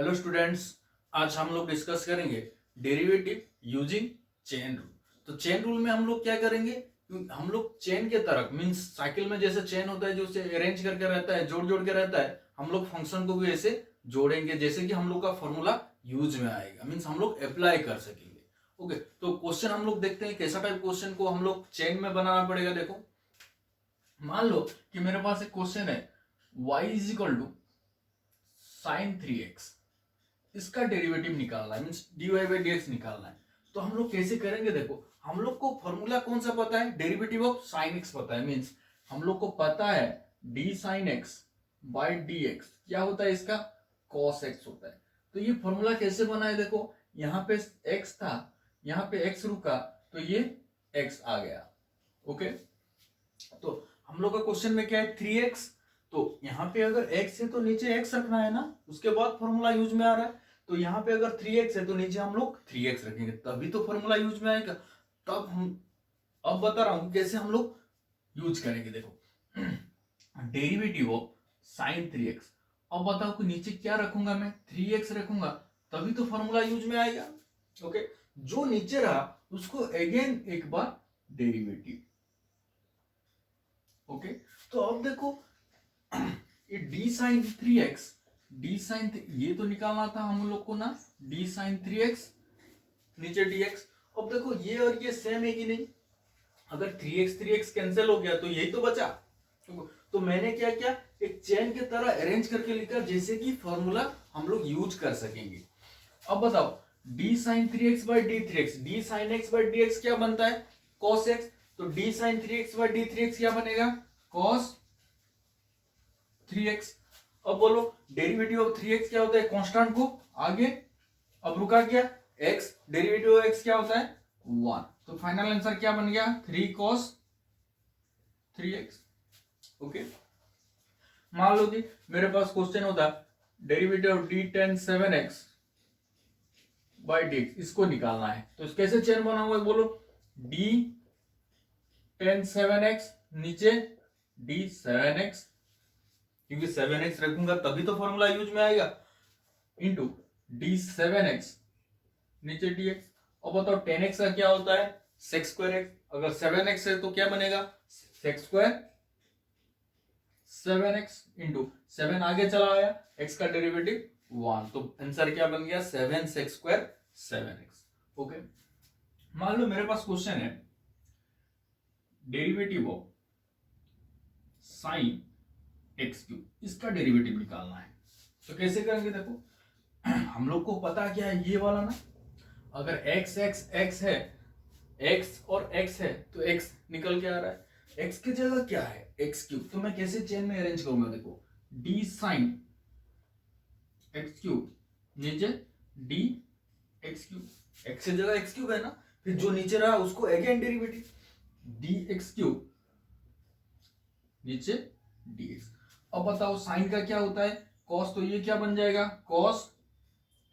Hello students, आज हम लोग डिस्कस करेंगे डेरिवेटिव यूजिंग चेन रूल। तो चेन रूल में हम लोग क्या करेंगे, हम लोग चेन के तरफ मींस साइकिल में जैसे चेन होता है जो उसे अरेंज करके रहता है, जोड़ जोड़ के रहता है, हम लोग फंक्शन को भी ऐसे जोड़ेंगे जैसे कि हम लोग का फॉर्मूला यूज में आएगा, मींस हम लोग अप्लाई कर सकेंगे। ओके, तो क्वेश्चन हम लोग देखते हैं कैसा टाइप क्वेश्चन को हम लोग चेन में बनाना पड़ेगा। देखो, मान लो कि मेरे पास एक क्वेश्चन है y is equal to sine 3x, इसका डेरिवेटिव निकालना है, मींस dy बाई dx निकालना है। तो हम लोग कैसे करेंगे, देखो हम लोग को फॉर्मूला कौन सा पता है, डेरिवेटिव ऑफ साइन x पता है, मींस हम लोग को पता है d sine x by dx क्या होता है, इसका cos x होता है। तो ये फॉर्मूला कैसे बना है, देखो यहाँ पे x था, यहाँ पे x रुका तो ये x आ गया। ओके, तो हम लोग का क्वेश्चन में क्या है 3x, तो यहाँ पे अगर x है तो नीचे x रखना है ना, उसके बाद फॉर्मूला यूज में आ रहा है। तो यहाँ पे अगर 3x है तो नीचे हम लोग 3x रखेंगे, तभी तो फॉर्मूला यूज में आएगा। तब हम अब बता रहा हूं कैसे हम लोग यूज करेंगे। देखो डेरिवेटिव ऑफ साइन 3x, अब बताओ कि नीचे क्या रखूंगा, मैं 3x रखूंगा, तभी तो फॉर्मूला यूज में आएगा। ओके, जो नीचे रहा उसको अगेन एक बार डेरिवेटिव। ओके, तो अब देखो ये d sine 3x, d sign ये तो निकालना था हम लोग को ना, d साइन 3x नीचे dx। अब देखो ये और ये सेम है कि नहीं, अगर 3x कैंसिल हो गया तो यही तो बचा। तो मैंने क्या किया, एक चेन की तरह अरेंज करके लिखा जैसे कि फॉर्मूला हम लोग यूज कर सकेंगे। अब बताओ d sine 3x by d3x, d sine x by dx क्या बनता है, cos x। तो d sine 3x by d3x क्या बनेगा, cos 3x। अब बोलो डेरिवेटिव ऑफ 3x क्या होता है, कांस्टेंट को आगे, अब रुका क्या x, डेरिवेटिव ऑफ x क्या होता है 1। तो फाइनल आंसर क्या बन गया 3 cos 3x। ओके, मान लो कि मेरे पास क्वेश्चन होता derivative of d tan 7x by dx, इसको निकालना है। तो कैसे चेन बनाऊंगा, बोलो d tan 7x नीचे d 7x, क्योंकि 7x रखूंगा तभी तो फॉर्मूला यूज में आएगा, इंटू डी 7x नीचे dx। अब बताओ 10x का क्या होता है सेक्स स्क्वायर एक्स, अगर 7x है तो क्या बनेगा सेक्स स्क्वायर 7x, इंटू 7 आगे चला आया, x का डेरिवेटिव 1, तो आंसर क्या बन गया 7 सेक्स स्क्वायर 7x। ओके, मान लो मेरे पास क्वेश्चन है derivative of sine x cube, इसका डेरिवेटिव निकालना है। तो कैसे करेंगे, देखो हम लोग को पता क्या है ये वाला ना, अगर x x x है, x और x है तो x निकल के आ रहा है, x की जगह क्या है x क्यूब। तो मैं कैसे चेन में अरेंज करूंगा, देखो d साइन x क्यूब नीचे d x क्यूब, x की जगह x क्यूब है ना, फिर जो नीचे रहा उसको again derivative d x cube नीचे dx। अब बताओ साइन का क्या होता है cos, तो ये क्या बन जाएगा cos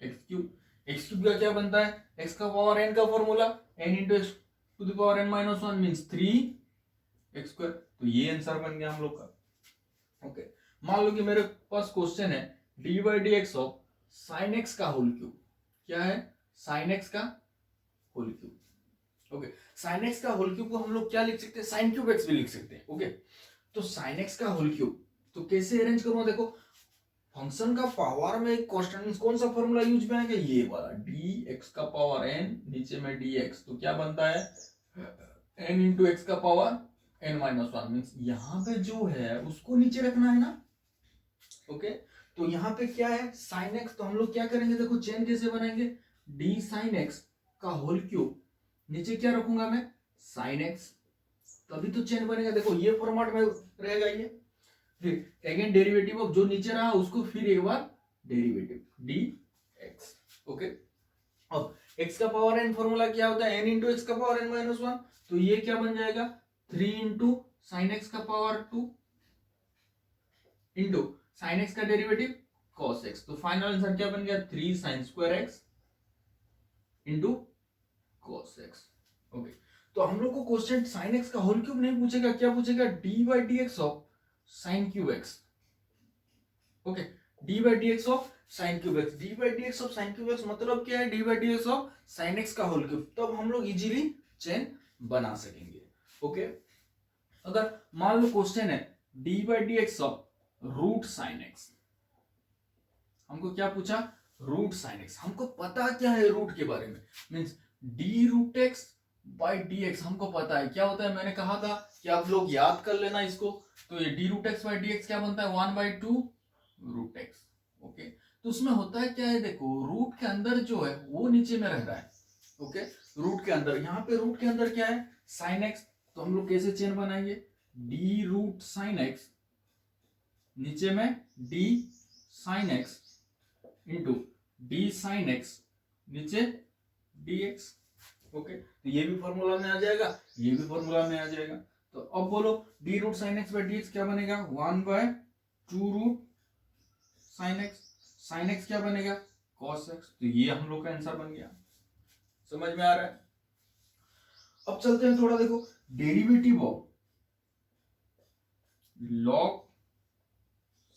x cube, x cube का क्या बनता है x का पावर n का formula n into x to the power n minus 1 means 3x square. तो ये आंसर बन गया हम लोग का। ओके, मान लो कि मेरे पास क्वेश्चन है d by d x of sine x का होल क्यूब, क्या है साइन एक्स का whole cube. Okay, sine x का होल क्यूब को हम लोग क्या लिख सकते हैं, साइन क्यूब एक्स भी लिख सकते हैं। ओके, तो साइन एक्स का होल क्यूब तो कैसे अरेंज करूंगा, देखो फंक्शन का पावर में एक कांस्टेंट कौन सा फॉर्मूला यूज में आएगा, ये वाला dx का पावर n नीचे में dx, तो क्या बनता है n इंटू एक्स का पावर n माइनस 1, मीन्स यहाँ पे जो है उसको नीचे रखना है ना। ओके, तो यहाँ पे क्या है साइन एक्स, तो हम लोग क्या करेंगे, देखो चेन कैसे बनाएंगे, d साइन एक्स का होल क्यूब नीचे क्या रखूंगा मैं साइन एक्स, तभी तो चेन बनेगा। देखो ये फॉर्मेट में रहेगा ये, फिर अगेन डेरिवेटिव ऑफ जो नीचे रहा उसको फिर एक बार डेरिवेटिव dx। ओके, अब x का पावर n फॉर्मूला क्या होता है n इंटू एक्स का पावर n माइनस 1, तो ये क्या बन जाएगा 3 इंटू साइन एक्स का पावर 2 इंटू साइन एक्स का डेरिवेटिव cos x। तो फाइनल आंसर क्या बन गया 3 sign square x into cos x। Okay, तो हम लोग को क्वेश्चन साइन एक्स का होल क्यूब नहीं पूछेगा, क्या पूछेगा D by d x of sine cube x. Okay, D by d x of sine cube x, D by d x of sine cube x मतलब क्या है, d by d x of sine x का whole cube. तब हम लोग easily chain बना सकेंगे। Okay, अगर मान लो क्वेश्चन है d by d x of root sine x, हमको क्या पूछा, रूट साइन एक्स। हमको पता क्या है रूट के बारे में, means d root x by d x हमको पता है क्या होता है। मैंने कहा था कि आप लोग याद कर लेना इसको। तो ये d root x by d x क्या बनता है, 1/2 रूट एक्स। ओके, तो उसमें होता है क्या है, देखो रूट के अंदर जो है वो नीचे में रह रहा है। ओके, रूट के अंदर, यहाँ पे रूट के अंदर क्या है, साइन एक्स। तो हम लोग कैसे चेन बनाएंगे, डी रूट साइन एक्स, नीचे में D sign x into D sine x, नीचे डी एक्स। ओके, तो ये भी फॉर्मूला में आ जाएगा, ये भी फॉर्मूला में आ जाएगा। तो अब बोलो d root sine x by d x क्या बनेगा, 1/2 root sine x. Sine x क्या बनेगा, कॉस एक्स। तो ये हम लोग का आंसर बन गया। समझ में आ रहा है। अब चलते हैं थोड़ा, देखो derivative of log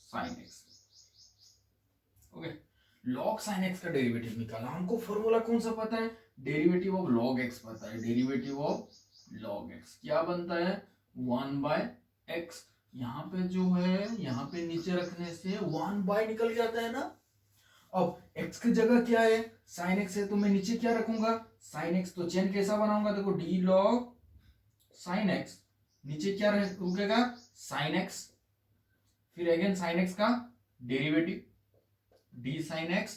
sign x. Okay, log sign x का डेरिवेटिव निकालना, हमको फॉर्मूला कौन सा पता है, डेरिवेटिव ऑफ लॉग एक्स पता है। डेरिवेटिव ऑफ लॉग एक्स क्या बनता है, 1/x। यहाँ पे जो है, यहाँ पे नीचे रखने से 1 निकल जाता है ना। अब x की जगह क्या है, साइन x है, तो मैं नीचे क्या रखूंगा, साइन x। तो चेन कैसा बनाऊंगा, देखो डी लॉग साइन x, नीचे क्या रुकेगा, साइन x, फिर अगेन साइन x का derivative d sine x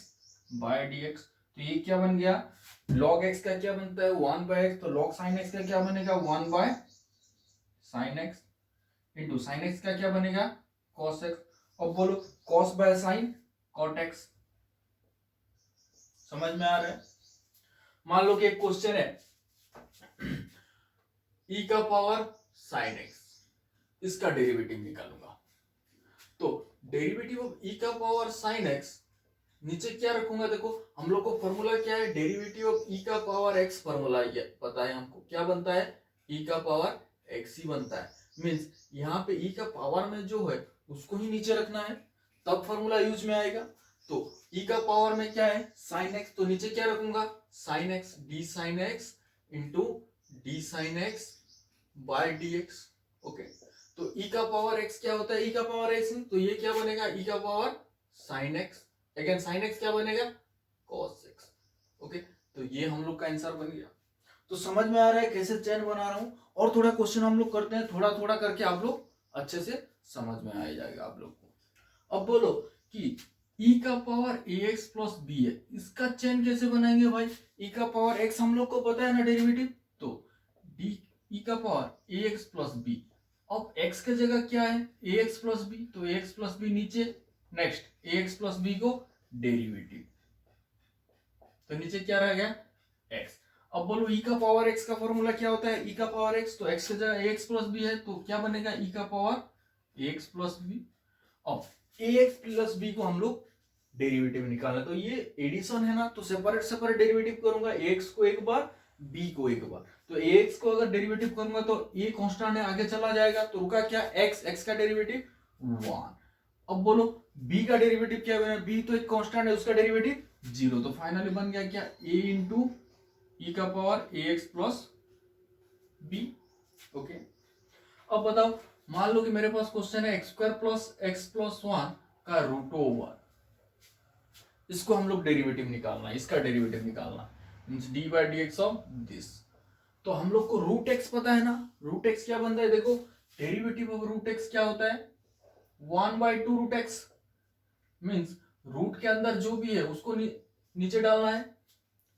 by d x. तो ये क्या बन गया, log x का क्या बनता है, 1/x। तो log sin x का क्या बनेगा, 1/sin x into sine x का क्या बनेगा, cos x। अब बोलो cos by sine cot x। समझ में आ रहा है। मान लो कि एक क्वेश्चन है e का पावर sin x, इसका डेरिवेटिव निकालूंगा। तो डेरिवेटिव ऑफ e का पावर sin x, नीचे क्या रखूंगा, देखो हम लोग को फॉर्मूला क्या है, डेरिवेटिव ऑफ e का पावर x फॉर्मूला पता है हमको, क्या बनता है, e का पावर x ही बनता है। मींस यहाँ पे e का पावर में जो है उसको ही नीचे रखना है, तब फॉर्मूला यूज में आएगा। तो e का पावर में क्या है, sin x, तो नीचे क्या रखूंगा, sin x, d sin x into d sin x by dx। Okay, तो e का पावर x क्या होता है, e का पावर x, तो ये क्या बनेगा, e का power sin x, again sin x क्या बनेगा, cos x। ओके, तो ये हम लोग का आंसर बन गया। तो समझ में आ रहा है कैसे चेन बना रहा हूं। और थोड़ा क्वेश्चन हम लोग करते हैं, थोड़ा थोड़ा करके आप लोग अच्छे से समझ में आ जाएगा आप लोग को। अब बोलो कि e का पावर ax प्लस b है, इसका चेन कैसे बनाएंगे भाई, e का पावर x हम लोग को पता है ना डेरिवेटिव, तो d e का पावर ax प्लस b। अब x के जगह क्या है, ax प्लस b, तो ax प्लस b नीचे, नेक्स्ट ax प्लस b को डेरिवेटिव, तो नीचे क्या रह गया, x। अब बोलो e का पावर x का फॉर्मूला क्या होता है, e का पावर x, तो x की जगह ax प्लस b है, तो क्या बनेगा, e का पावर ax प्लस b। अब ax प्लस b को हम लोग डेरिवेटिव निकालना, तो ये एडिशन है ना, तो सेपरेट सेपरेट डेरिवेटिव करूंगा, ax को एक बार b को एक बार। तो ax को अगर डेरिवेटिव करूंगा तो a कांस्टेंट है, आगे चला जाएगा, तो रुका क्या, x का डेरिवेटिव 1। अब बोलो b का डेरिवेटिव क्या है, b तो एक कांस्टेंट है, उसका डेरिवेटिव 0। तो फाइनली बन गया क्या, a इंटू e का power ax plus b। Okay, अब बताओ, मान लो कि मेरे पास क्वेश्चन है x² प्लस x प्लस 1 का रूट ओवर, इसको हम लोग डेरिवेटिव निकालना है, इसका डेरिवेटिव निकालना means D by d x of this. तो हम लोग को रूट एक्स पता है ना, रूट एक्स क्या बनता है, देखो डेरिवेटिव ऑफ रूट एक्स क्या होता है, 1/2 रूट एक्स। मींस रूट के अंदर जो भी है उसको नीचे डालना है।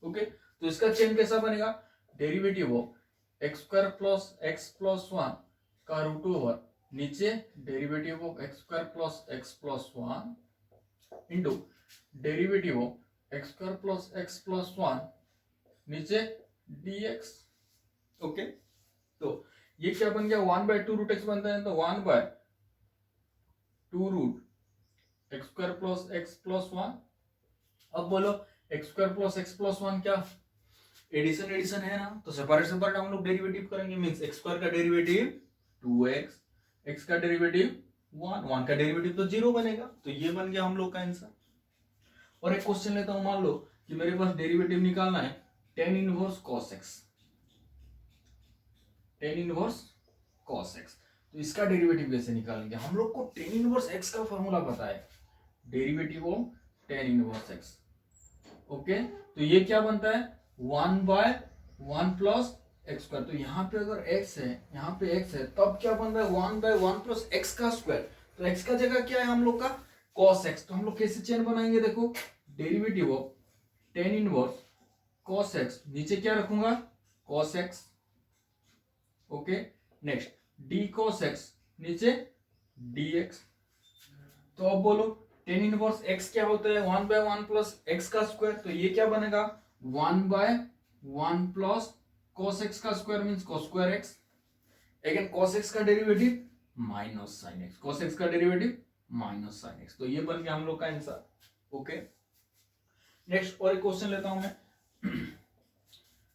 ओके, तो इसका चेन कैसा बनेगा, derivative of x² plus x plus 1 का रूट ओवर, नीचे derivative of x² plus x plus 1 into derivative of x² plus x plus 1 नीचे dx। ओके, तो ये क्या बन गया, 1/2 रूट एक्स बनता है, तो 1/2 root x² plus x plus 1। अब बोलो x² प्लस x प्लस 1 क्या, एडिशन है ना, तो सेपरेट सेपरेट हम लोग डेरिवेटिव करेंगे। मींस x² का डेरिवेटिव 2x, x का डेरिवेटिव 1, 1 का डेरिवेटिव तो 0 बनेगा। तो ये बन गया हम लोग का आंसर। और एक क्वेश्चन लेता हूं, मान लो कि मेरे पास डेरिवेटिव निकालना है tan inverse cos x, tan inverse cos x। तो इसका डेरिवेटिव कैसे निकालेंगे? हम लोग को tan इनवर्स x का फॉर्मूला पता है, derivative of tan inverse x। Okay, तो ये क्या बनता है 1/1 प्लस एक्स स्क्वायर। तो यहाँ पे अगर x है, यहाँ पे x है, तब क्या बन रहा है 1/1 प्लस एक्स का स्क्वायर। तो x का जगह क्या है हम लोग का cos x। तो हम लोग कैसे चेन बनाएंगे? देखो, derivative of tan inverse cos x, नीचे क्या रखूंगा cos x। Okay, next d cos x, नीचे dx। तो अब बोलो tan इनवर्स x क्या होता है 1/1 प्लस एक्स का स्क्वायर। तो ये क्या बनेगा 1/1 प्लस cos x का square means cos square x। Again cos x का derivative minus sin x, cos x का डेरिवेटिव माइनस sin x। तो ये बन गया हम लोग का आंसर। ओके, नेक्स्ट और एक क्वेश्चन लेता हूं मैं,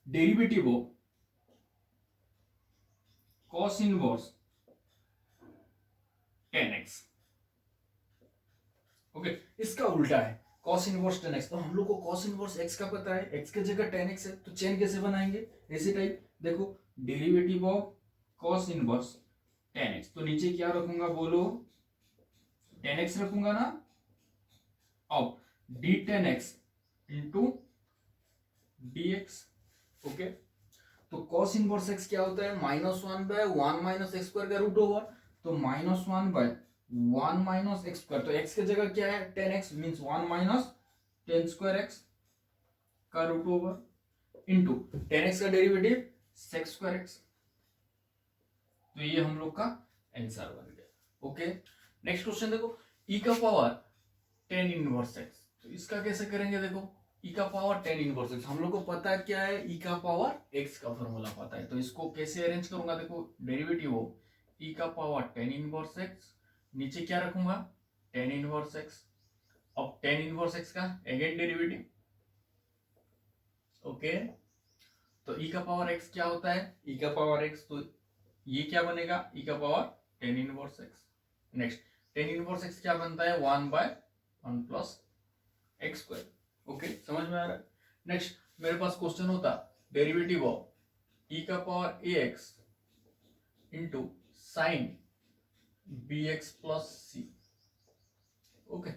derivative of cos inverse tan x। Okay, इसका उल्टा है cos इनवर्स tan x। तो हम लोग को cos इनवर्स x का पता है, x के जगह tan x है, तो चेन कैसे बनाएंगे? ऐसे टाइप, देखो derivative of cos inverse tan x, तो नीचे क्या रखूंगा बोलो tan x रखूंगा ना। अब d tan x into dx। Okay, तो cos इनवर्स x क्या होता है -1/1 माइनस एक्स स्क्वायर का रूट ओवर। तो -1/1 माइनस एक्स स्क्वायर, तो x के जगह क्या है tan x means 1 minus tan square x का root over into tan x का डेरिवेटिव sec स्क्वायर x। तो ये हम लोग का आंसर बन गया। ओके, नेक्स्ट क्वेश्चन देखो, e का पावर tan इनवर्स x। तो इसका कैसे करेंगे? देखो e का पावर tan इनवर्स x, हम लोग को पता है क्या है e का पावर x का फॉर्मूला पता है। तो इसको कैसे अरेंज करूंगा? देखो डेरिवेटिव हो e का पावर tan इनवर्स x, नीचे क्या रखूंगा tan इनवर्स x। अब tan इनवर्स x का अगेन डेरिवेटिव। ओके, तो e का पावर x क्या होता है e का पावर x, तो ये क्या बनेगा e का power tan inverse x। Next tan inverse x क्या बनता है 1/1 प्लस एक्स स्क्वायर। ओके, समझ में आ रहा है? नेक्स्ट मेरे पास क्वेश्चन होता डेरिवेटिव ऑफ e का power ax into sine bx plus c। Okay,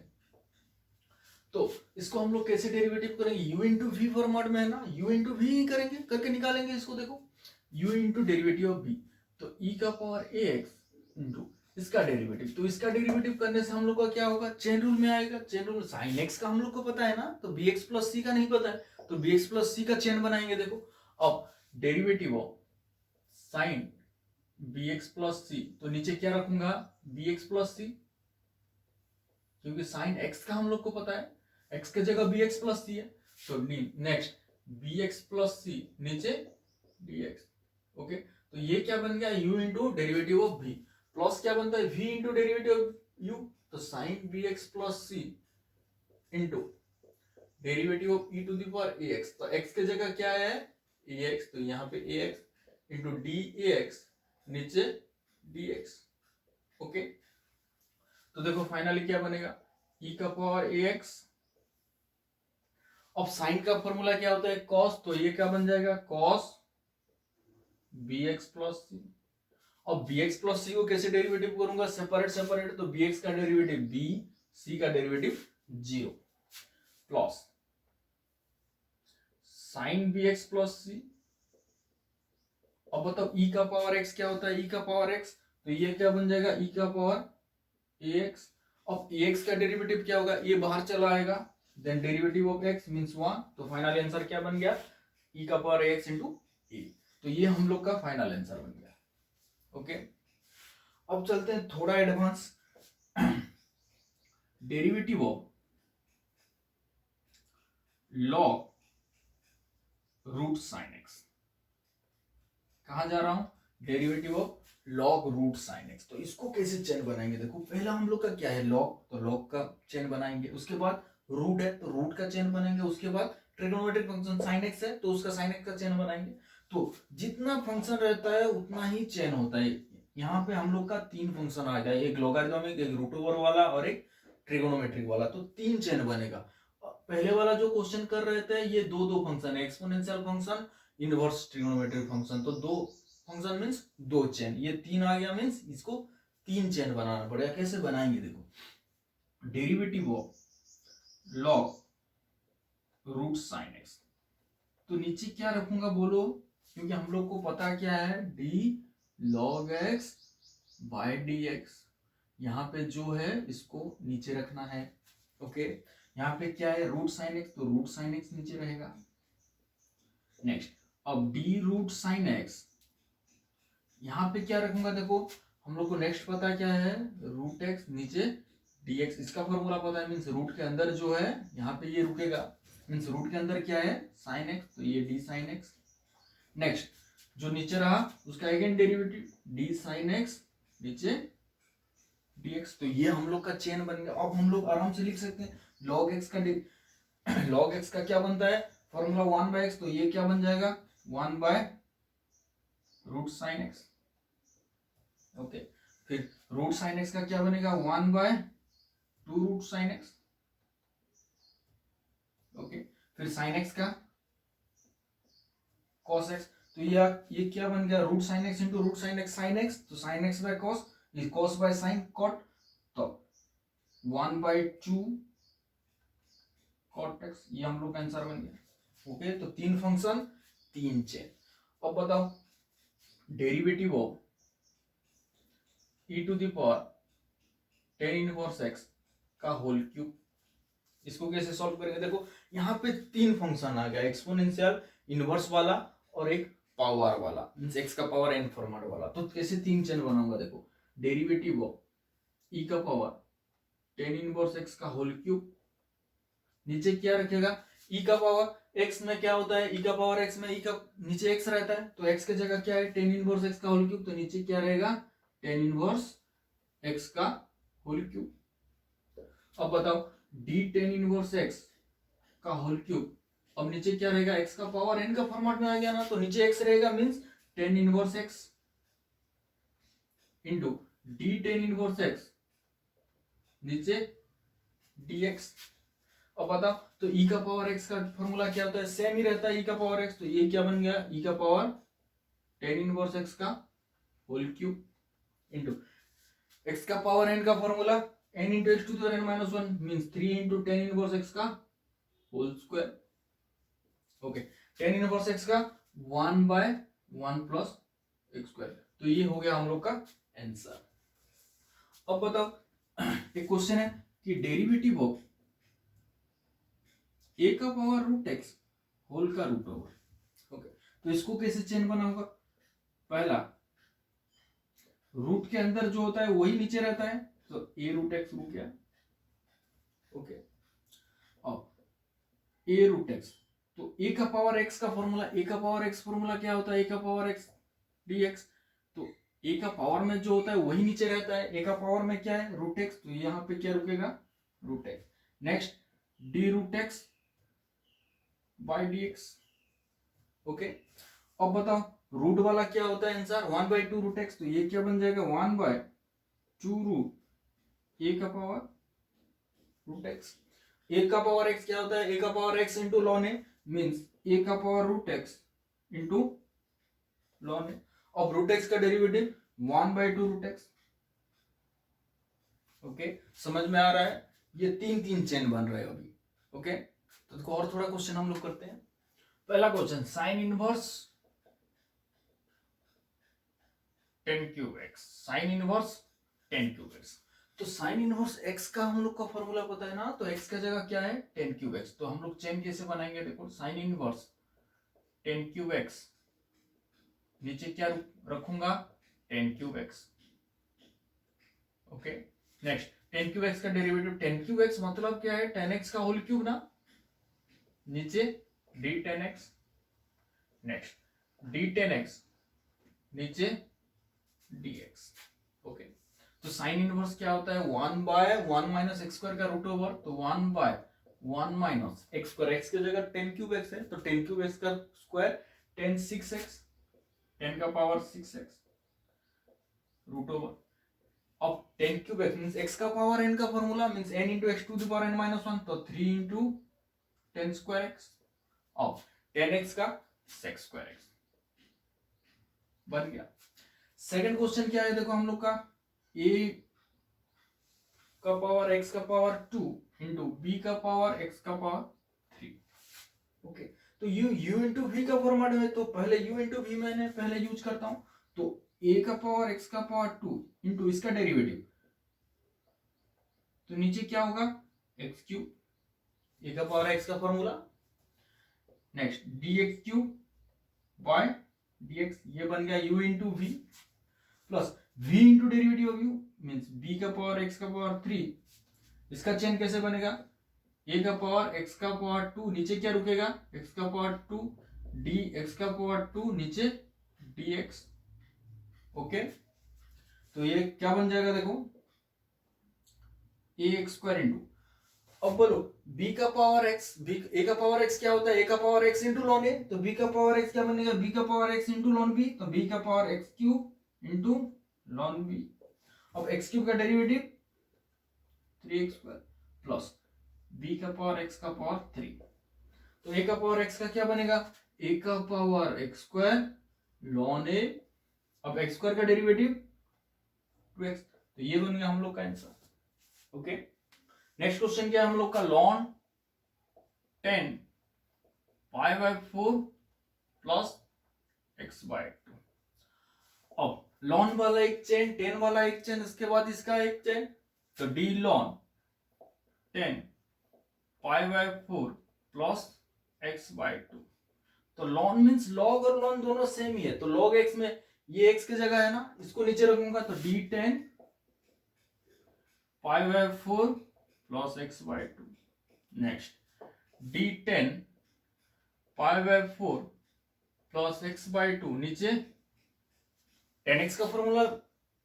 तो इसको हम लोग कैसे डेरिवेटिव करेंगे? u इंटू वी फॉर्मेट में है ना, u इंटू वी ही करेंगे, करके निकालेंगे इसको। देखो u into derivative of v, तो e का पावर ax इंटू इसका डेरिवेटिव। तो इसका डेरिवेटिव करने से हम लोग का क्या होगा? चेन रूल में आएगा। चेन रूल साइन एक्स का हम लोग को पता है ना, तो bx प्लस सी का नहीं पता है, तो bx प्लस सी का चेन बनाएंगे। देखो अब derivative of sine bx plus C, तो नीचे क्या रखूंगा bx प्लस सी, क्योंकि साइन x का हम लोग को पता है, x के जगह bx प्लस सी है। तो नेक्स्ट bx प्लस सी, नीचे dx। ओके, तो ये क्या बन गया u into derivative of v, plus क्या बनता है v into derivative of u, तो sine bx plus c into derivative of e to the power ax। तो x के जगह क्या है ax, तो यहाँ पे ax इंटू dAx, नीचे dx। ओके, तो देखो फाइनली क्या बनेगा e का पावर ax। अब साइन का फॉर्मूला क्या होता है cos, तो ये क्या बन जाएगा cos bx प्लस सी। अब bx प्लस सी को कैसे डेरिवेटिव करूंगा? सेपरेट सेपरेट, तो bx का डेरिवेटिव b, c का derivative 0 plus sine bx plus C. अब बताओ e का पावर x क्या होता है? e का पावर x, तो ये क्या बन जाएगा e का पावर ax। अब ax का डेरिवेटिव क्या होगा? ये बाहर चला आएगा, then derivative of x means 1। तो फाइनल आंसर क्या बन गया e का पावर ax इंटू a। तो ये हम लोग का फाइनल आंसर बन गया। ओके, अब चलते हैं थोड़ा advance, derivative of log root sine x. कहां जा रहा हूं? Derivative of log root sine x. तो इसको कैसे चेन बनाएंगे? देखो पहला हम लोग का क्या है लॉग, तो लॉग का चेन बनाएंगे, उसके बाद रूट है तो रूट का चेन बनाएंगे, उसके बाद ट्रिग्नोमेट्रिक फंक्शन साइन एक्स है तो उसका साइन एक्स का चेन बनाएंगे। तो जितना फंक्शन रहता है उतना ही चेन होता है। यहाँ पे हम लोग का 3 फंक्शन आ गया, एक लॉगरिथमिक, एक रूट ओवर वाला और एक ट्रिगोनोमेट्रिक वाला, तो 3 चेन बनेगा। पहले वाला जो क्वेश्चन कर रहे थे ये दो दो फंक्शन है, exponential function, inverse trigonometric function, तो दो फंक्शन मीन्स दो चेन, ये तीन आ गया मीन्स इसको तीन चेन बनाना पड़ेगा। कैसे बनाएंगे देखो, derivative of log root sine x, तो नीचे क्या रखूंगा बोलो, क्योंकि हम लोग को पता क्या है, d log x by d x, यहाँ पे जो है इसको नीचे रखना है। ओके, यहाँ पे क्या है रूट साइन एक्स, तो रूट साइन एक्स नीचे रहेगा। नेक्स्ट, अब डी रूट साइन एक्स, यहाँ पे क्या रखूंगा देखो, हम लोग को नेक्स्ट पता क्या है, रूट एक्स नीचे डी एक्स, इसका फॉर्मूला पता है, मीन्स रूट के अंदर जो है यहाँ पे ये रुकेगा, मीन्स रूट के अंदर क्या है साइन एक्स, तो ये डी साइन एक्स। नेक्स्ट, जो नीचे रहा उसका again derivative d sine x नीचे डी एक्स, तो ये हम लोग का चेन बन गया। अब हम लोग आराम से लिख सकते हैं लॉग एक्स का लॉग एक्स का क्या बनता है फॉर्मूला 1/x, तो ये क्या बन जाएगा 1/रूट साइन एक्स। ओके, फिर रूट साइन एक्स का क्या बनेगा 1/2 रूट साइन एक्स। ओके, फिर साइन एक्स का कॉस एक्स, तो ये क्या बन गया root sine x into root sine x, तो साइन एक्स बाय कॉस, ये कॉस बाय साइन कॉट, तो 1/2 कॉट एक्स, ये हम लोग का आंसर बन गया। ओके, तो तीन फंक्शन तीन चेन। अब बताओ derivative of e to the power tan inverse x का होल क्यूब, इसको कैसे सॉल्व करेंगे देखो, यहाँ पे तीन फंक्शन आ गया, एक्सपोनेंशियल, इनवर्स वाला और एक पावर वाला, मींस x का पावर n फॉर्मेट वाला। तो कैसे तीन चेन बनाऊंगा देखो, डेरिवेटिव ऑफ e का पावर tan इनवर्स x का होल क्यूब, नीचे क्या रखेगा e का पावर x में क्या होता है, e का पावर x में e का नीचे x रहता है, तो x की जगह क्या है tan इनवर्स x का होल क्यूब, तो नीचे क्या रहेगा tan इनवर्स x का होल क्यूब। अब बताओ d tan इनवर्स x का होल क्यूब, अब नीचे क्या रहेगा x का पावर n का फॉर्मेट में आ गया ना, तो नीचे x रहेगा means tan inverse x into d tan inverse x नीचे dx। अब बताओ तो e का पावर x का फॉर्मूला क्या होता है, सेम ही रहता है e का पावर x, तो ये क्या बन गया e का पावर tan इनवर्स x का होल क्यूब इंटू x का पावर n का formula n into x to the n minus 1 means 3 into tan inverse x का whole square. Okay, tan inverse x का 1/1 प्लस x स्क्वायर, तो ये हो गया हम लोग का आंसर। अब बताओ एक क्वेश्चन है कि डेरिवेटिव ऑफ a का पावर रूट x होल का रूट ओवर। ओके, तो इसको कैसे चेन बनाऊंगा, पहला रूट के अंदर जो होता है वही नीचे रहता है, तो a रूट एक्स रुक गया। ओके, अब a रूट एक्स, तो a का पावर x का फॉर्मूला, a का पावर x फॉर्मूला क्या होता है a का पावर x dx, तो a का पावर में जो होता है वही नीचे रहता है, a का पावर में क्या है रूट x, तो यहाँ पे क्या रुकेगा root x। Next d root x by dx। Okay, अब बताओ रूट वाला क्या होता है आंसर 1/2 रूट एक्स, तो ये क्या बन जाएगा 1/2 रूट a का पावर रूट एक्स। a का पावर x क्या होता है a का power x into ln a, means a का power root x into ln a. अब रूट एक्स का डेरिवेटिव 1/2 रूट एक्स। ओके, समझ में आ रहा है, ये तीन तीन चेन बन रहे हैं अभी। ओके, तो देखो और थोड़ा क्वेश्चन हम लोग करते हैं। पहला question sine inverse tan cube x, sine inverse tan cube x, तो साइन इनवर्स x का हम लोग का फॉर्मूला पता है ना, तो x का जगह क्या है tan क्यूब x, तो हम लोग चेन कैसे बनाएंगे देखो, sine inverse tan cube x नीचे क्या रखूंगा tan cube x। Okay, next tan cube x का डेरिवेटिव, tan क्यूब x मतलब क्या है tan x का होल क्यूब ना, नीचे d tan x। Next d tan x नीचे dx। ओके, तो साइन इनवर्स क्या होता है 1/1 माइनस एक्स स्क्वायर का रूट ओवर, तो 1/1 माइनस एक्स स्क्वायर, एक्स की जगह tan क्यूब x है, तो tan क्यूब x का स्क्वायर tan 6x, tan का पावर 6x रूट ओवर। अब tan cube x means x का पावर n का formula means n into x to the power n minus 1, तो 3 into ten square x और 10x का sec square x बन गया। Second question क्या है देखो हम लोग का, a का पावर x का पावर 2 इंटू b का पावर x का पावर 3। ओके, तो u इंटू v का फॉर्मेट में, तो पहले u इंटू v मैंने पहले यूज करता हूं, तो a का पावर x का पावर 2 इंटू इसका डेरिवेटिव, तो नीचे क्या होगा x क्यूब, a का पावर x का formula, next dx cube by dx, ये बन गया u into v plus v into derivative of u means b का पावर x का पावर 3, इसका चेन कैसे बनेगा, a का पावर x का पावर 2 नीचे क्या रुकेगा x का पावर 2 dx का पावर 2 नीचे dx। ओके, तो ये क्या बन जाएगा देखो ax स्क्वायर इंटू, अब बोलो b का पावर x, a का पावर x क्या होता है, a का power x into lawn a, तो b का पावर x क्या बनेगा, b का power x into lawn b, तो b का power x cube into lawn b। अब x क्यूब का derivative 3x square plus b का पावर x का पावर 3, तो a का पावर x का क्या बनेगा, a का power x square lawn a, अब x स्क्वायर का डेरिवेटिव 2x, तो ये बन गया हम लोग का आंसर। ओके, नेक्स्ट क्वेश्चन क्या है हम लोग का, ln 10 pi by 4 plus x by 2। अब लॉन वाला एक चेन, 10 वाला एक चेन, इसके बाद इसका एक चेन, तो d ln 10 pi by 4 plus x by 2, तो लॉन मीन्स लॉग और लॉन दोनों सेम ही है, तो लॉग x में ये x की जगह है ना, इसको नीचे रखूंगा, तो d10 pi by 4 plus x by 2, next d10 pi by 4 plus x by 2, नीचे 10x का फॉर्मूला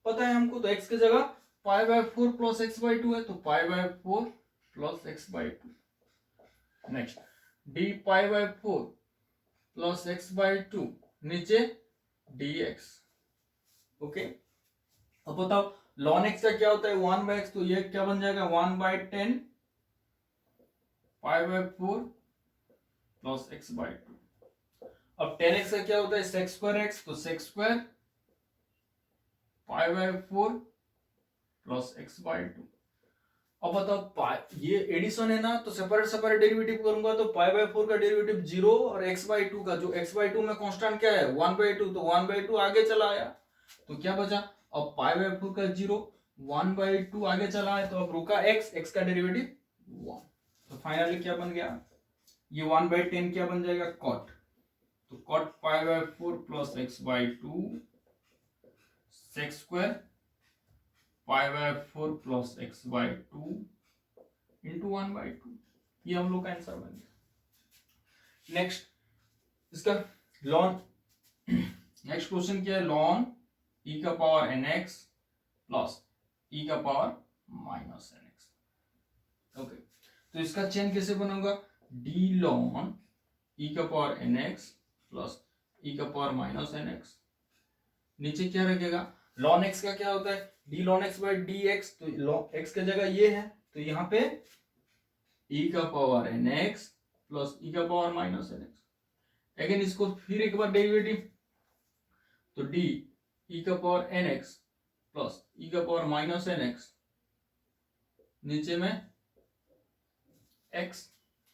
पता है हमको, तो x की जगह pi by 4 plus x by 2 है, तो pi by 4 plus x by 2, next d pi by 4 plus x by 2 नीचे dx। ओके, अब बताओ ln x का क्या होता है 1 बाय x, तो ये क्या बन जाएगा 1 by 10 pi by 4 plus x by 2। अब 10x का क्या होता है sec स्क्वायर x, तो sec square pi by 4 plus x by 2। अब बताओ ये एडिशन है ना, तो सेपरेट सेपरेट डेरिवेटिव करूंगा, तो पाई बाय 4 का डेरिवेटिव 0 और x बाय 2 का, जो x बाय 2 में कांस्टेंट क्या है 1 बाय 2, तो 1 बाय 2 आगे चला आया, तो क्या बचा, अब पाई बाय 4 का 0 1 बाय 2 आगे चला है, तो अब रुका x का डेरिवेटिव 1, तो फाइनली क्या बन गया, ये 1 बाय 10 क्या बन जाएगा cot, तो cot पाई by 4 plus x by 2 sec square pi by 4 plus x by 2 into 1 by 2, ये हम लोग का आंसर बन गया। नेक्स्ट इसका लॉन, नेक्स्ट क्वेश्चन क्या है, लॉन e का पावर nx प्लस e का पावर माइनस nx। ओके, तो इसका चेन कैसे बनाऊंगा, d लॉन e का पावर nx प्लस e का पावर माइनस nx, नीचे क्या रखेगा, लॉन x का क्या होता है d ln x by dx, तो लॉन x की जगह ये है, तो यहाँ पे e का पावर nx प्लस e का पावर माइनस nx, अगेन इसको फिर एक बार डेरिवेटिव, तो d e का पावर nx प्लस e का पावर माइनस nx, नीचे में x।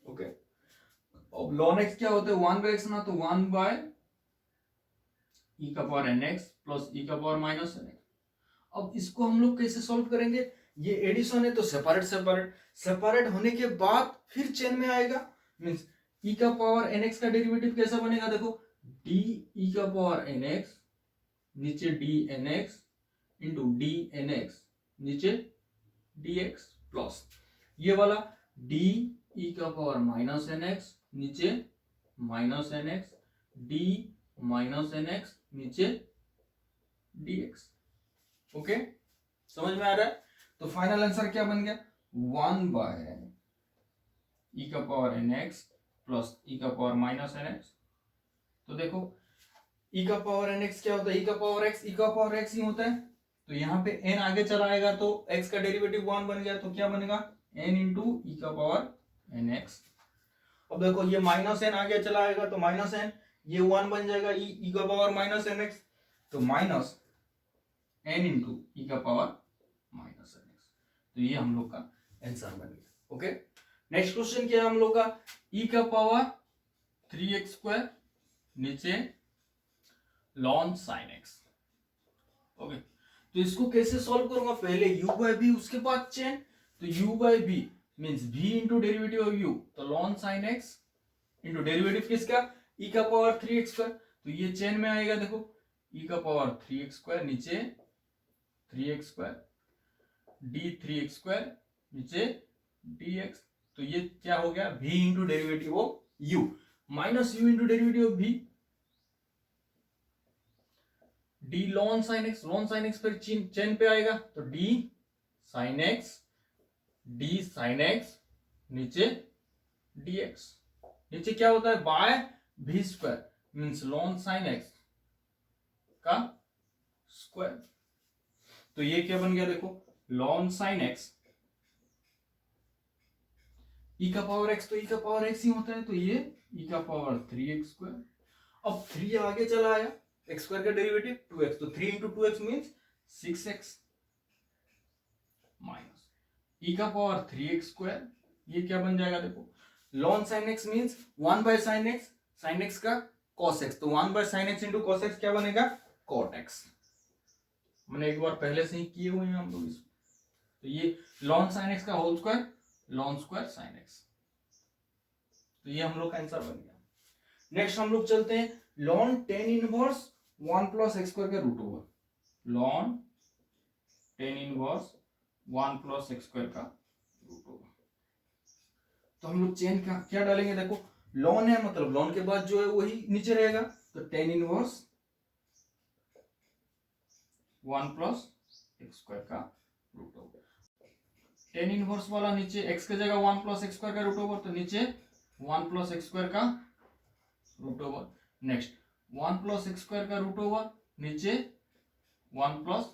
ओके, अब लॉन x क्या होता है 1 बाय x ना, तो 1 बाय e का पावर nx प्लस e का पावर माइनस nx। अब इसको हम लोग कैसे सॉल्व करेंगे, ये एडिशन है तो सेपरेट सेपरेट, सेपरेट होने के बाद फिर चेन में आएगा, मींस e का पावर nx का डेरिवेटिव कैसा बनेगा, देखो d e का पावर nx नीचे dnx इंटू dnx नीचे dx प्लस ये वाला d e का पावर माइनस nx नीचे minus nx d minus nx नीचे dx। ओके, समझ में आ रहा है, तो फाइनल आंसर क्या बन गया 1 बाय e का पावर nx प्लस e का पावर माइनस nx। तो देखो e का पावर nx क्या होता है, e का पावर x ही होता है, तो यहाँ पे n आगे चला आएगा, तो x का डेरिवेटिव 1 बन गया, तो क्या बनेगा n इंटू e का पावर nx। अब देखो ये माइनस एन आगे चला आएगा तो माइनस एन, ये 1 बन जाएगा ई का पावर माइनस एन एक्स, तो माइनस एन इंटू ई का पावर माइनस एन एक्स। तो ये हम लोग का आंसर बन गया। ओके, नेक्स्ट क्वेश्चन क्या है हम लोग का, ई का पावर 3x² नीचे ln sin x। ओके, तो इसको कैसे सॉल्व करूंगा, पहले u बाय b उसके बाद चेन, तो u by b means v into derivative of u, तो ln sin x into derivative किसका, e का पावर 3x², तो ये चेन में आएगा। देखो e का पावर 3x² नीचे 3x² d 3x² नीचे dx, तो ये क्या हो गया, v into derivative of u minus u into derivative of v, d ln sin x, ln sin x पर चेन पे आएगा तो d sin x नीचे dx, नीचे क्या होता है by v² means ln sin x का स्क्वायर। तो ये क्या बन गया, देखो ln sin x e का पावर x, तो e का पावर x ही होता है, तो ये e का पावर 3x²। अब 3 आगे चला आया, x² का डेरिवेटिव 2x, तो 3 into 2x means 6x minus e का पावर 3x², ये क्या बन जाएगा, देखो ln sin x means 1 by sin x का cos x, तो 1 by sin x into cos x क्या बनेगा, cot x। मैंने एक बार पहले से ही किए हुए हैं हम लोग इसको, तो ये ln sin x का whole square ln square sin x, तो ये हम लोग का आंसर बन गया। नेक्स्ट हम लोग चलते हैं ln tan inverse 1 plus x² का root over, ln tan inverse 1 plus x² का रूट ओवर। तो हम लोग चेन का क्या डालेंगे, देखो ln है मतलब ln के बाद जो है वही नीचे रहेगा, तो tan इनवर्स 1 प्लस x² का रूट ओवर, tan इनवर्स वाला नीचे x की जगह 1 प्लस x² का रूट ओवर, तो नीचे 1 प्लस x² का root over. Next 1 plus x² का रूट ओवर नीचे 1 प्लस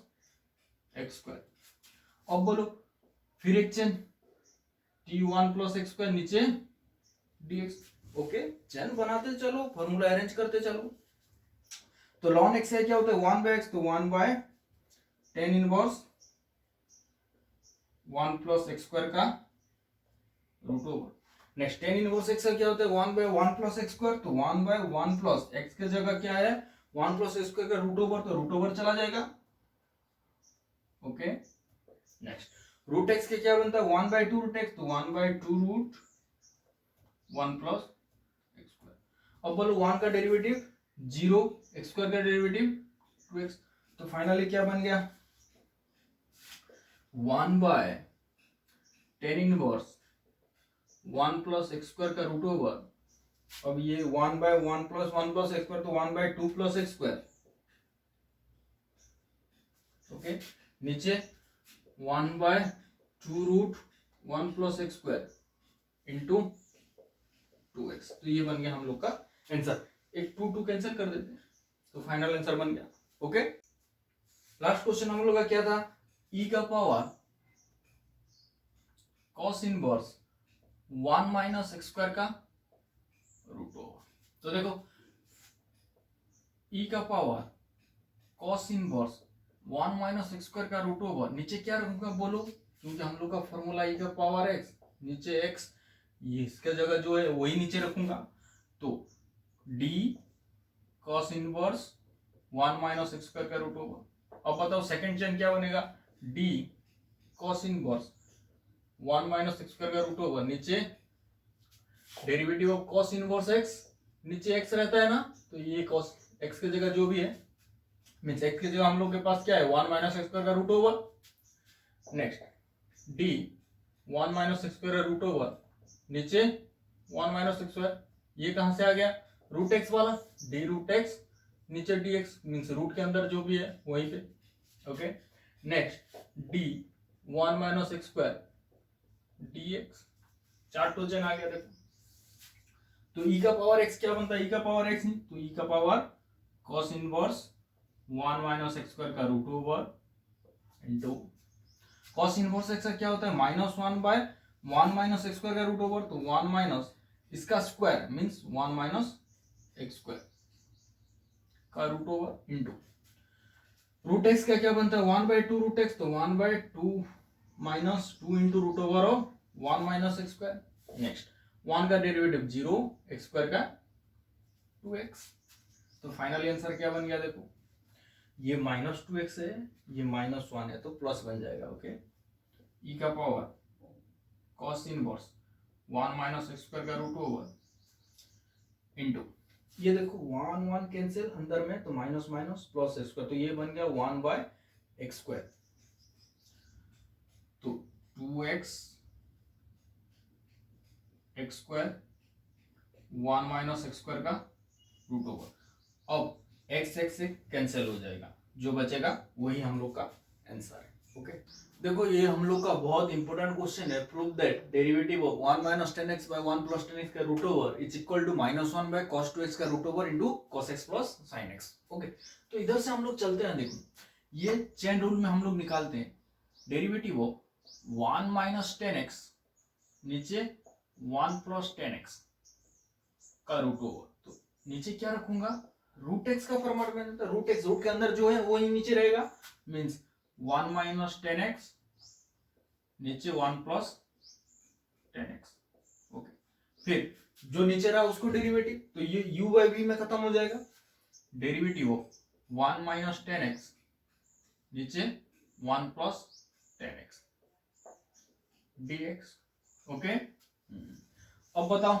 x²। अब बोलो फिर एक चेन t1 प्लस x² नीचे dx। ओके, चेन बनाते चलो, फॉर्मूला अरेंज करते चलो। तो ln x है क्या होता है 1 बाय x, तो 1 bye tan inverse 1 plus x² का root over. Next tan inverse x क्या होता है 1 बाय 1 प्लस x², तो 1 बाय 1 प्लस x की जगह क्या है 1 प्लस x² का रूट ओवर, तो रूट ओवर चला जाएगा। ओके, नेक्स्ट रूट x के क्या बनता है 1 बाय 2 रूट x, तो 1 बाय 2 रूट 1 प्लस x²। अब बोलो 1 का डेरिवेटिव 0, x² का डेरिवेटिव 2x, तो फाइनली क्या बन गया 1 bye tan inverse 1 plus x² का रूट ओवर। अब ये 1 बाय 1 प्लस x², तो 1 बाय 2 प्लस x²। ओके, नीचे 1 by 2 root 1 plus x² into 2x, तो ये बन गया हम लोग का आंसर। एक 2 कैंसिल कर देते हैं, तो फाइनल आंसर बन गया। ओके, लास्ट क्वेश्चन हम लोग का क्या था, e का power cos inverse 1 minus x² का रूट ओवर। तो देखो e का power cos inverse 1 minus x² का रूट ओवर, नीचे क्या रखूंगा बोलो, क्योंकि हम लोग का फॉर्मूला e का पावर x नीचे x, ये इसका जगह जो है वही नीचे रखूंगा, तो d cos inverse 1 minus x² का रूट ओवर। अब बताओ सेकंड चेन क्या बनेगा, d cos inverse 1 minus x² का रूट ओवर, नीचे derivative of cos inverse x, नीचे x रहता है ना, तो ये cos x की जगह जो भी है मींस x की जगह हम लोग के पास क्या है 1 माइनस x² का root over. Next d 1 minus x² का रूट ओवर, नीचे 1 माइनस x², ये कहां से आ गया रूट x वाला, d रूट x नीचे dx मींस रूट के अंदर जो भी है वहीं पे। Okay, next d 1 minus x² dx, चार टोजन आ गया। देखो तो e का पावर x क्या बनता है, e का पावर x नहीं, तो e का power cos inverse 1 minus x² का root over into cos inverse x क्या होता है -1 बाय 1 माइनस x² का रूट ओवर, तो 1 माइनस इसका square means 1 minus x square का root over into root x का क्या बनता है 1/2 रूट एक्स, तो 1/2 minus 2 into root over off 1 minus x square. Next 1 का डेरिवेटिव 0, एक्स स्क्वायर का 2x। तो फाइनली आंसर क्या बन गया देखो, ये -2x है, ये -1 है, तो प्लस बन जाएगा। ओके, e का power cos inverse 1 minus x square का रूट ओवर इंटू ये देखो 1 1 कैंसिल अंदर में, तो minus minus plus x square, तो ये बन गया 1/x स्क्वायर, तो 2x x square 1 minus x square का रूट ओवर। अब x x कैंसिल हो जाएगा, जो बचेगा वही हम लोग का आंसर है। ओके, देखो ये हम लोग का बहुत इंपॉर्टेंट क्वेश्चन है। Prove that derivative of 1 minus 10x by 1 plus 10x का root over is equal to -1 by cos 2x का root over into cos x plus sin x। Okay, तो इधर से हम लोग चलते हैं। देखो ये चेन रूल में हम लोग निकालते हैं डेरिवेटिव ऑफ 1 माइनस 10x नीचे 1 प्लस 10x का रूट ओवर, तो नीचे क्या रखूंगा रूट एक्स का फॉर्मेट में, तो रूट एक्स रूट के अंदर जो है वो ही नीचे रहेगा, मींस 1 माइनस 10x नीचे 1 प्लस 10x। ओके, फिर जो नीचे रहा उसको डेरिवेटिव, तो ये u बाई v में खत्म हो जाएगा। डेरिवेटिव ऑफ 1 माइनस 10x नीचे 1 प्लस 10x dx। ओके, अब बताओ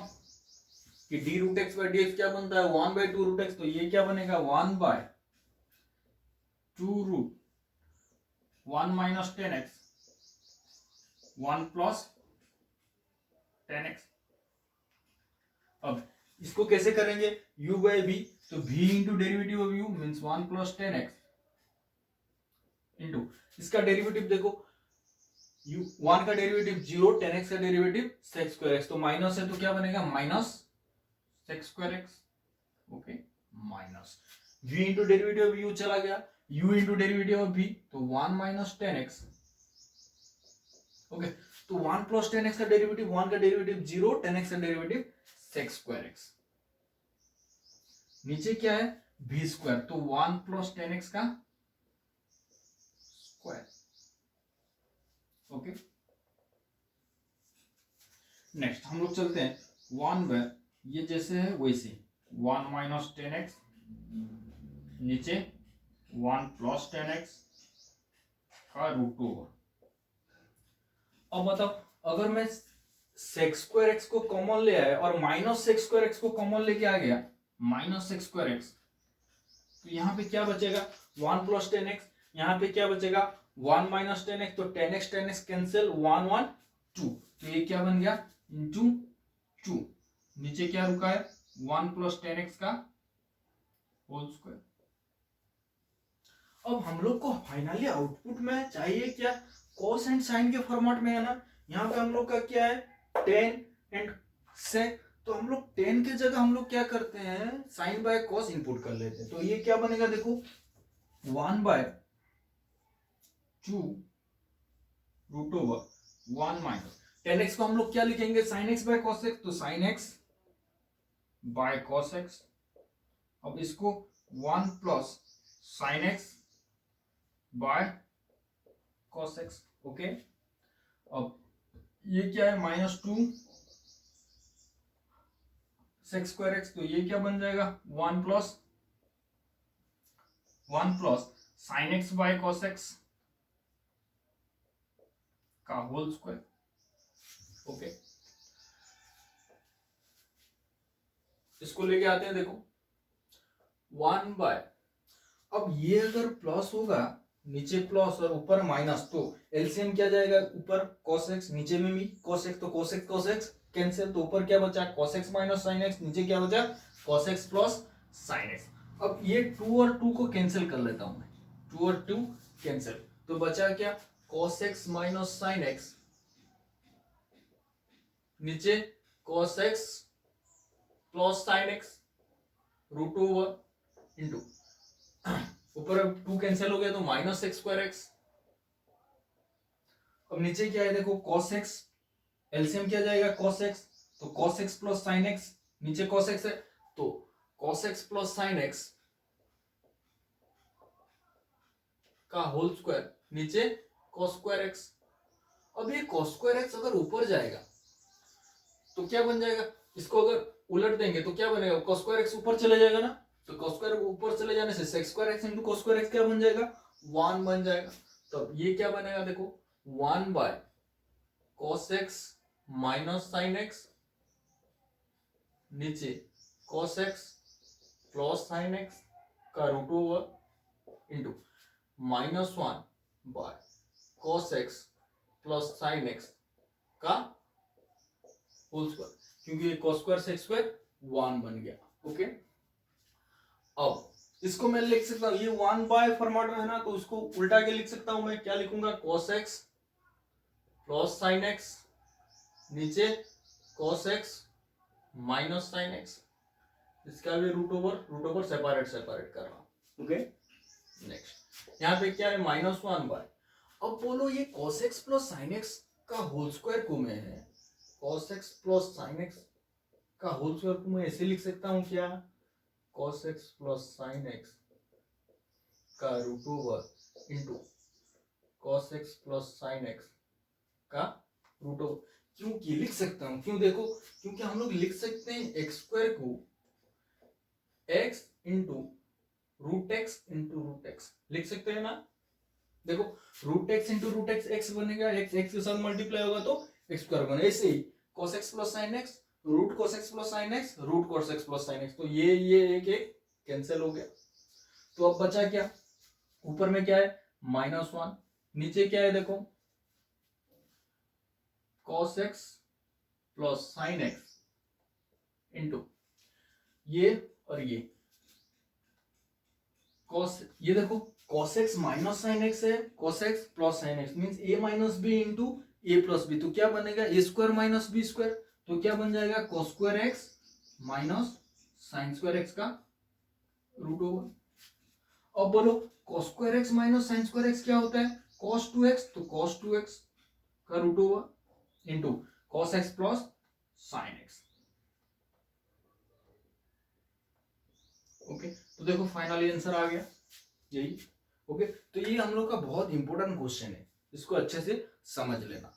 कि d root x by d x क्या बनता है 1/2 रूट एक्स, तो ये क्या बनेगा 1/2 root 1 minus 10x 1 plus 10x। अब इसको कैसे करेंगे u बाई v, तो v into derivative of u means 1 plus 10x into इसका डेरिवेटिव देखो u 1 का डेरिवेटिव 0, 10x का डेरिवेटिव sec स्क्वायर x, तो माइनस है तो क्या बनेगा minus sec square x। Okay, minus v into derivative of u चला गया, u into derivative of v, तो 1 माइनस 10x। ओके, तो 1 प्लस 10x का डेरिवेटिव 1 का डेरिवेटिव 0, 10x का डेरिवेटिव sec स्क्वायर x। नीचे क्या है v स्क्वायर, तो 1 प्लस 10x का स्क्वायर। ओके, नेक्स्ट हम लोग चलते हैं 1 बाय ये जैसे है वैसे 1 माइनस 10x नीचे 1 प्लस 10x का रूट ओवर। अब बताओ अगर मैं sec स्क्वायर x को कॉमन ले आया और माइनस sec स्क्वायर x को कॉमन लेके आ गया माइनस sec स्क्वायर x, तो यहाँ पे क्या बचेगा 1 प्लस 10x, यहाँ पे क्या बचेगा 1 माइनस 10x, तो 10x कैंसिल 1 1 2, तो ये क्या बन गया इंटू 2, नीचे क्या रुका है 1 प्लस 10x का होल स्क्वायर। अब हम लोग को फाइनली आउटपुट में चाहिए क्या cos एंड sin के फॉर्मेट में है ना। यहाँ पे हम लोग का क्या है tan एंड sec, तो हम लोग tan के जगह हम लोग क्या करते हैं sin बाय cos इनपुट कर लेते हैं, तो ये क्या बनेगा देखो 1/2 रूट ओवर 1 माइनस 10x को हम लोग क्या लिखेंगे sin x by cos x, तो sin x by cos x। अब इसको 1 plus sin x by cos x। Okay, अब ये क्या है -2 sec स्क्वायर x, तो ये क्या बन जाएगा 1 plus sin x by cos x का होल स्क्वायर। ओके, इसको लेके आते हैं देखो 1 बाय, अब ये अगर प्लस होगा नीचे प्लस और ऊपर माइनस, तो एलसीएम क्या जाएगा ऊपर cos x नीचे में भी cos x, तो cos x कैंसिल, तो ऊपर क्या बचा cos x minus sin x, नीचे क्या बचा cos x plus sin x। अब ये 2 और 2 को कैंसिल कर लेता हूं मैं, 2 और 2 कैंसिल, तो बचा क्या cos x minus sin x नीचे cos x plus sin x root over into ऊपर 2 कैंसिल हो गया तो माइनस एक्स स्क्वायर एक्स। अब नीचे क्या है देखो cos x, एलसीएम क्या जाएगा cos x, तो cos x plus sine x, नीचे cos x है तो cos x plus sine x का होल स्क्वायर, नीचे cos स्क्वायर x। अब ये cos स्क्वायर x अगर ऊपर जाएगा तो क्या बन जाएगा, इसको अगर उलट देंगे तो क्या बनेगा, cos स्क्वायर x ऊपर चले जाएगा ना, तो cos स्क्वायर ऊपर चले जाने से sec square x into cos square x क्या बन जाएगा, 1 बन जाएगा। तो ये क्या बनेगा देखो, 1 by cos x minus sine x, नीचे cos x plus sine x का root over into -1 by cos x plus sine x का होल स्क्वायर, क्योंकि ये cos स्क्वायर sec स्क्वायर 1 बन गया। ओके, अब इसको मैं लिख सकता हूं, ये 1 बाय फॉर्मेट में है ना, तो इसको उल्टा के लिख सकता हूं मैं, क्या लिखूंगा, cos x plus sine x, नीचे cos x minus sine x, इसका भी रूट ओवर सेपरेट कर रहा हूं। ओके, नेक्स्ट यहाँ पे क्या है, -1 बाय, अब बोलो ये cos x plus sine x का होल स्क्वायर को मैं है, cos x plus sine x का होल स्क्वायर को मैं ऐसे लिख सकता हूं क्या, cos x plus sine x का root over into cos x plus sine x का रूट ओवर। क्यों की लिख सकता हूं, क्यों देखो, क्योंकि हम लोग लिख सकते हैं एक्स स्क्वायर को x into root x into root x लिख सकते हैं ना। देखो root x into root x x बनेगा, एक्स एक्स के साथ मल्टीप्लाई होगा तो एक्स स्क्वायर बनेगा। ऐसे ही cos x plus sine x root cos x plus sine x root cos x plus sine x, तो ये एक कैंसिल हो गया। तो अब बचा क्या, ऊपर में क्या है -1, नीचे क्या है देखो cos x plus sine x into ये और ये cos, ये देखो cos x minus sine x है, cos x plus sine x means a minus b into a plus b, तो क्या बनेगा a square minus b square, तो क्या बन जाएगा cos square x minus sine square x का रूट ओवर। अब बोलो cos square x minus sine square x क्या होता है, cos 2x, तो cos 2x का root over into cos x plus sine x। Okay, तो देखो फाइनली आंसर आ गया यही। ओके, तो ये हम लोग का बहुत इंपॉर्टेंट क्वेश्चन है, इसको अच्छे से समझ लेना।